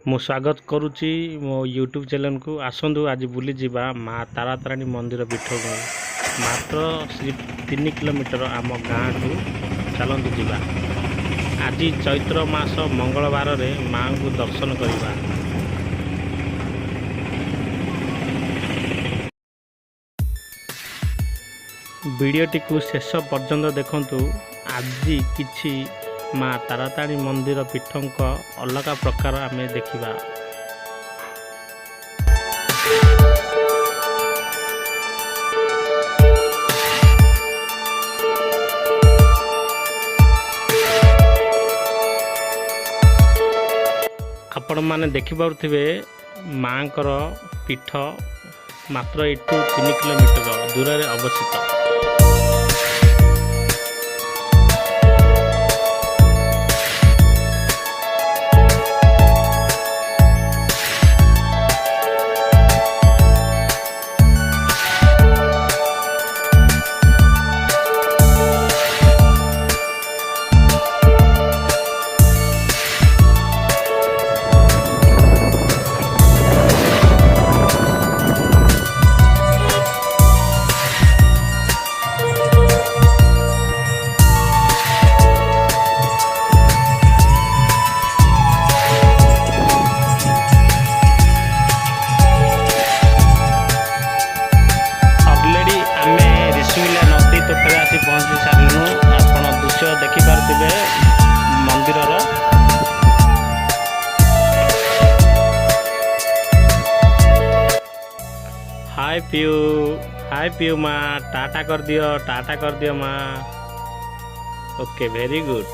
ମୁଁ ସ୍ୱାଗତ କରୁଛି ମୋ ୟୁଟ୍ୟୁବ୍ ଚ୍ୟାନେଲ୍କୁ। ଆସନ୍ତୁ ଆଜି ବୁଲିଯିବା ମା ତାରାତାରିଣୀ ମନ୍ଦିର ପୀଠକୁ। ମାତ୍ର 3 କିଲୋମିଟର ଆମ ଗାଁଠୁ। ଚାଲନ୍ତୁ ଯିବା। ଆଜି ଚୈତ୍ର ମାସ ମଙ୍ଗଳବାରରେ ମାଙ୍କୁ ଦର୍ଶନ କରିବା। ଭିଡ଼ିଓଟିକୁ ଶେଷ ପର୍ଯ୍ୟନ୍ତ ଦେଖନ୍ତୁ। ଆଜି କିଛି ମା ତାରାତାରିଣୀ ମନ୍ଦିର ପୀଠଙ୍କ ଅଲଗା ପ୍ରକାର ଆମେ ଦେଖିବା। ଆପଣମାନେ ଦେଖିପାରୁଥିବେ ମାଙ୍କର ପୀଠ ମାତ୍ର ଏଠୁ 3 କିଲୋମିଟର ଦୂରରେ ଅବସ୍ଥିତ। ପହଞ୍ଚି ସାରିଲୁଣୁ। ଆପଣ ଦୃଶ୍ୟ ଦେଖିପାରୁଥିବେ ମନ୍ଦିରର। ହାଇ ପିଉ ମା, ଟାଟା କରିଦିଅ ମା। Okay, very good.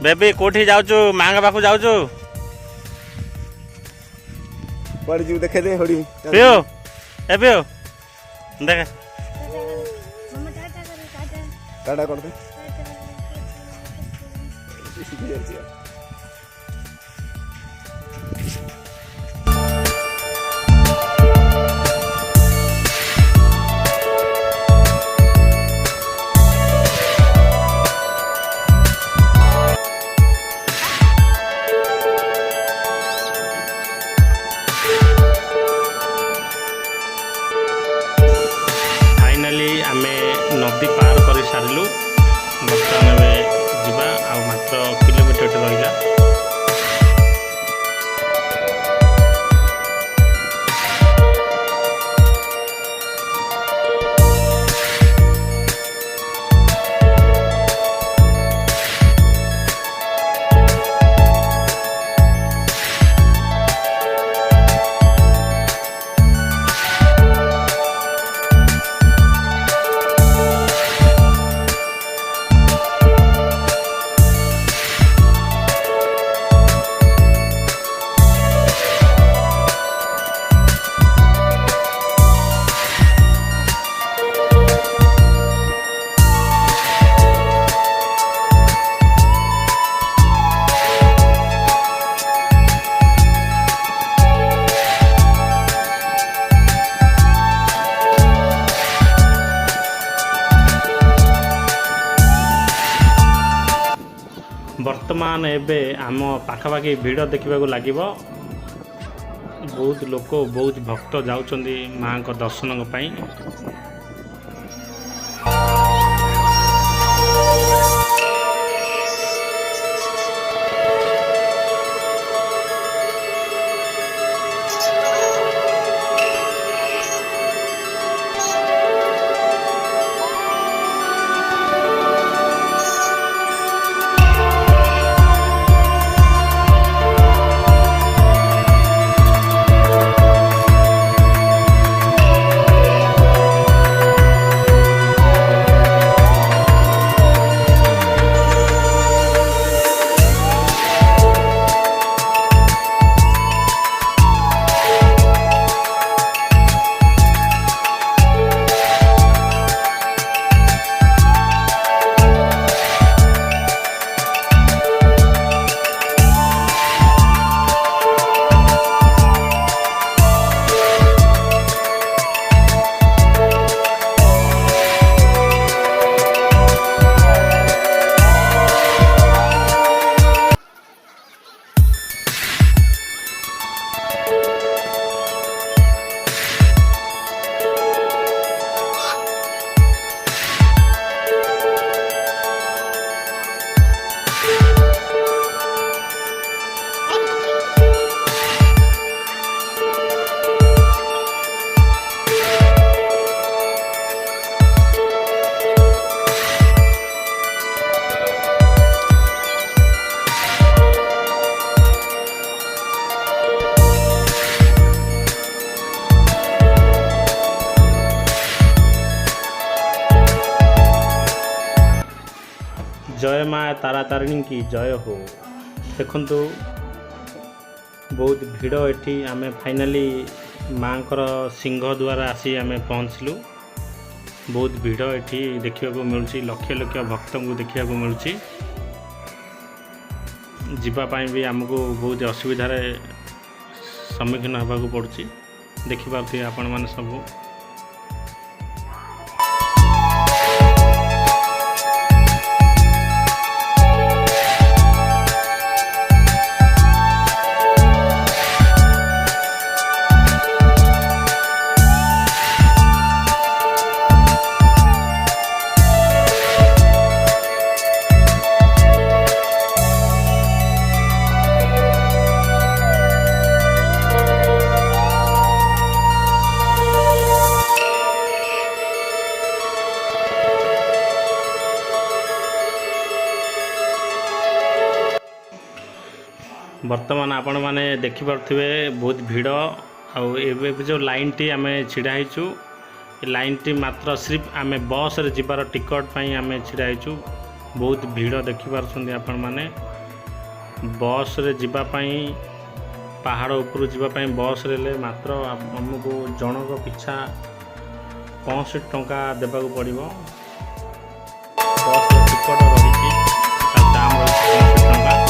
बेबी कोठी जाऊचु? मांग पाखु जाऊचु? बड़ी जीव देखे दे होड़ी पियो ए पियो देख टाटा कर दे। नदी पार कर सारू। बर्तमान जावा आ मात्र किलोमीटर रहा। बर्तमान एबे आम पाखापाखि भिड़ देखा लगे। बहुत लोक बहुत भक्त जाउछंदी मां को दर्शन पाई। जय माँ तारा तारिणी की जय हो। देखंतु बहुत भिड़ एठी आमे फाइनाली माँकर सिंह द्वारा आसी आमे पहुँचलु। बहुत भिड़ एठी देखा मिलूँ, लक्ष लक्ष भक्त को देखा मिलूँ। जीवाई भी आमको बहुत असुविधार सम्मुखीन होगा पड़ुछि। देखिपारे आपण मैंने सबू बर्तमान आपण मैंने देखिपे बहुत भिड़ आउ जो लाइन टी आम ढाईचु लाइन टी मात्र सिर्फ आम बस रे जीवार टिकट पाई आम ढाईचु। बहुत भिड़ देखिपार आपण मैंने बस रे जीवाई पहाड़ उपरू जीवाई बस रे मात्र आमको जनक पिछा 65 टंका देवाक पड़ो। बस टिकट रही दाम रही 65 टंका।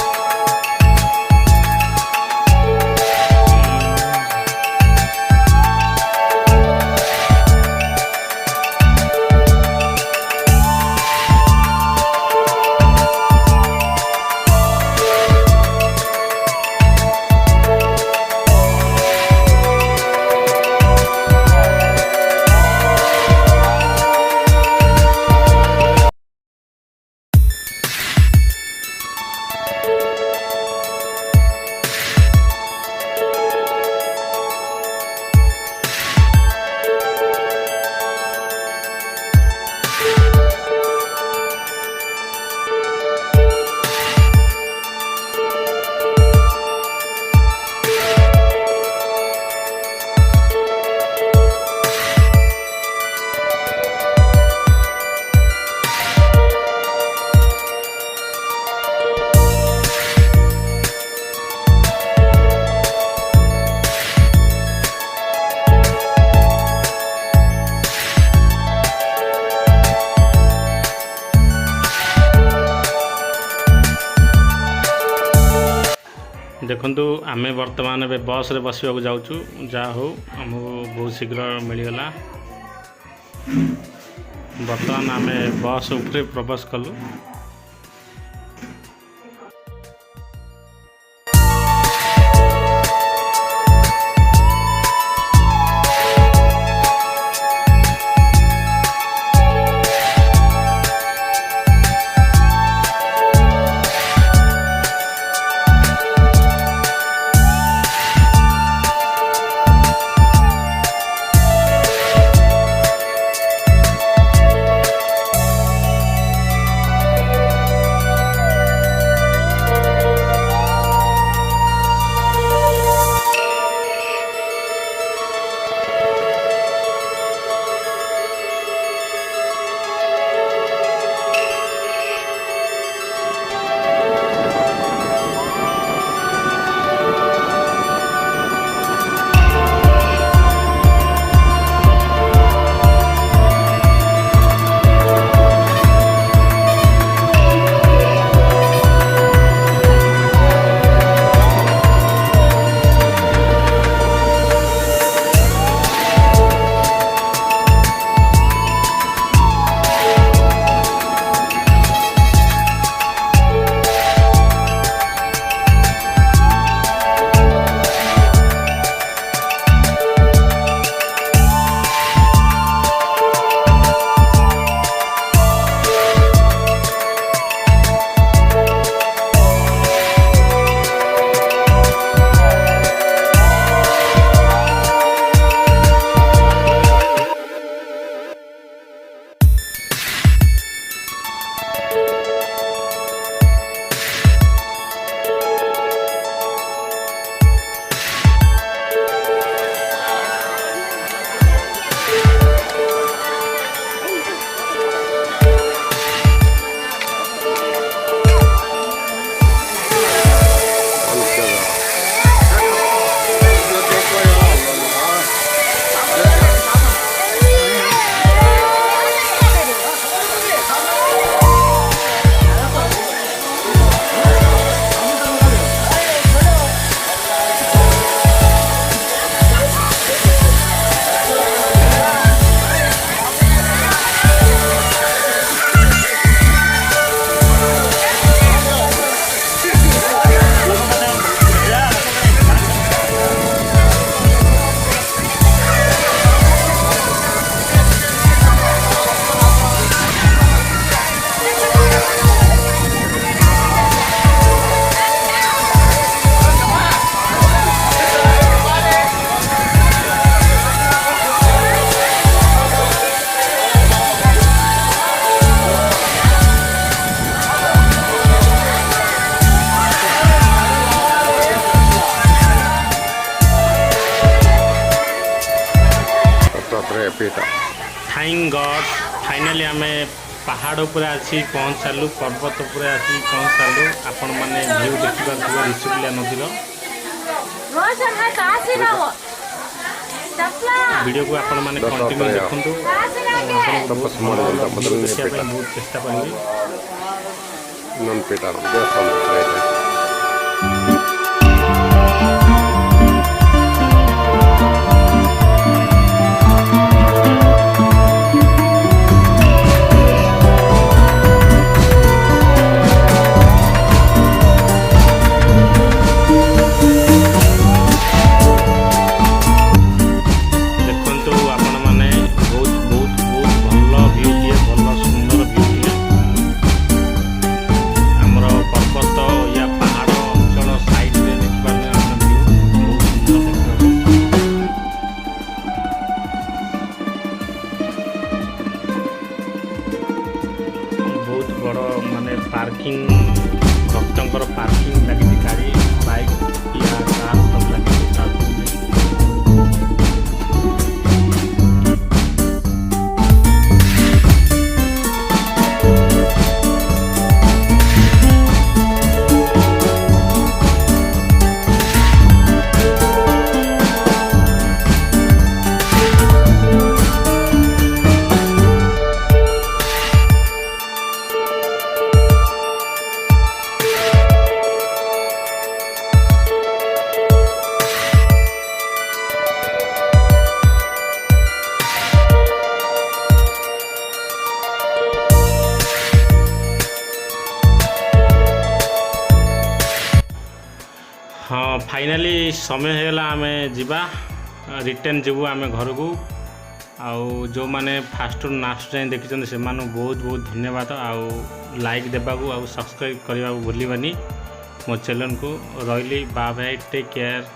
देखंतु आमे वर्तमान ए बस रे बसवाक जाऊँ। जहाँ हो आमको बहुत शीघ्र मिलगला। वर्तमान आमे बस उपरे प्रवेश कलु। पीठ थैंक गॉड फाइनाली आम पहाड़ उपर आसी पहुँच सारू पर्वत उपर आसी पहुँच सारू आपण मैंने व्यू देखा ऋषिकुलिया नदीर वीडियो को आपण मैंने कंटिन्यू देखु देखा बहुत चेष्टा करी नन पीठ पार्किंग भक्तों पार्किंग लगी गाड़ी बाइक या कार सब लगी हाँ फाइनाली समय होगा आम जा रिटर्न जीवु आम घर को आउ जो मैंने फास्ट लास्ट जाए देखी से बहुत बहुत धन्यवाद आउ लाइक देवाकू आउ सब्सक्राइब करने को भूलवानी मो चैनल को रही बाय बाय टेक केयर।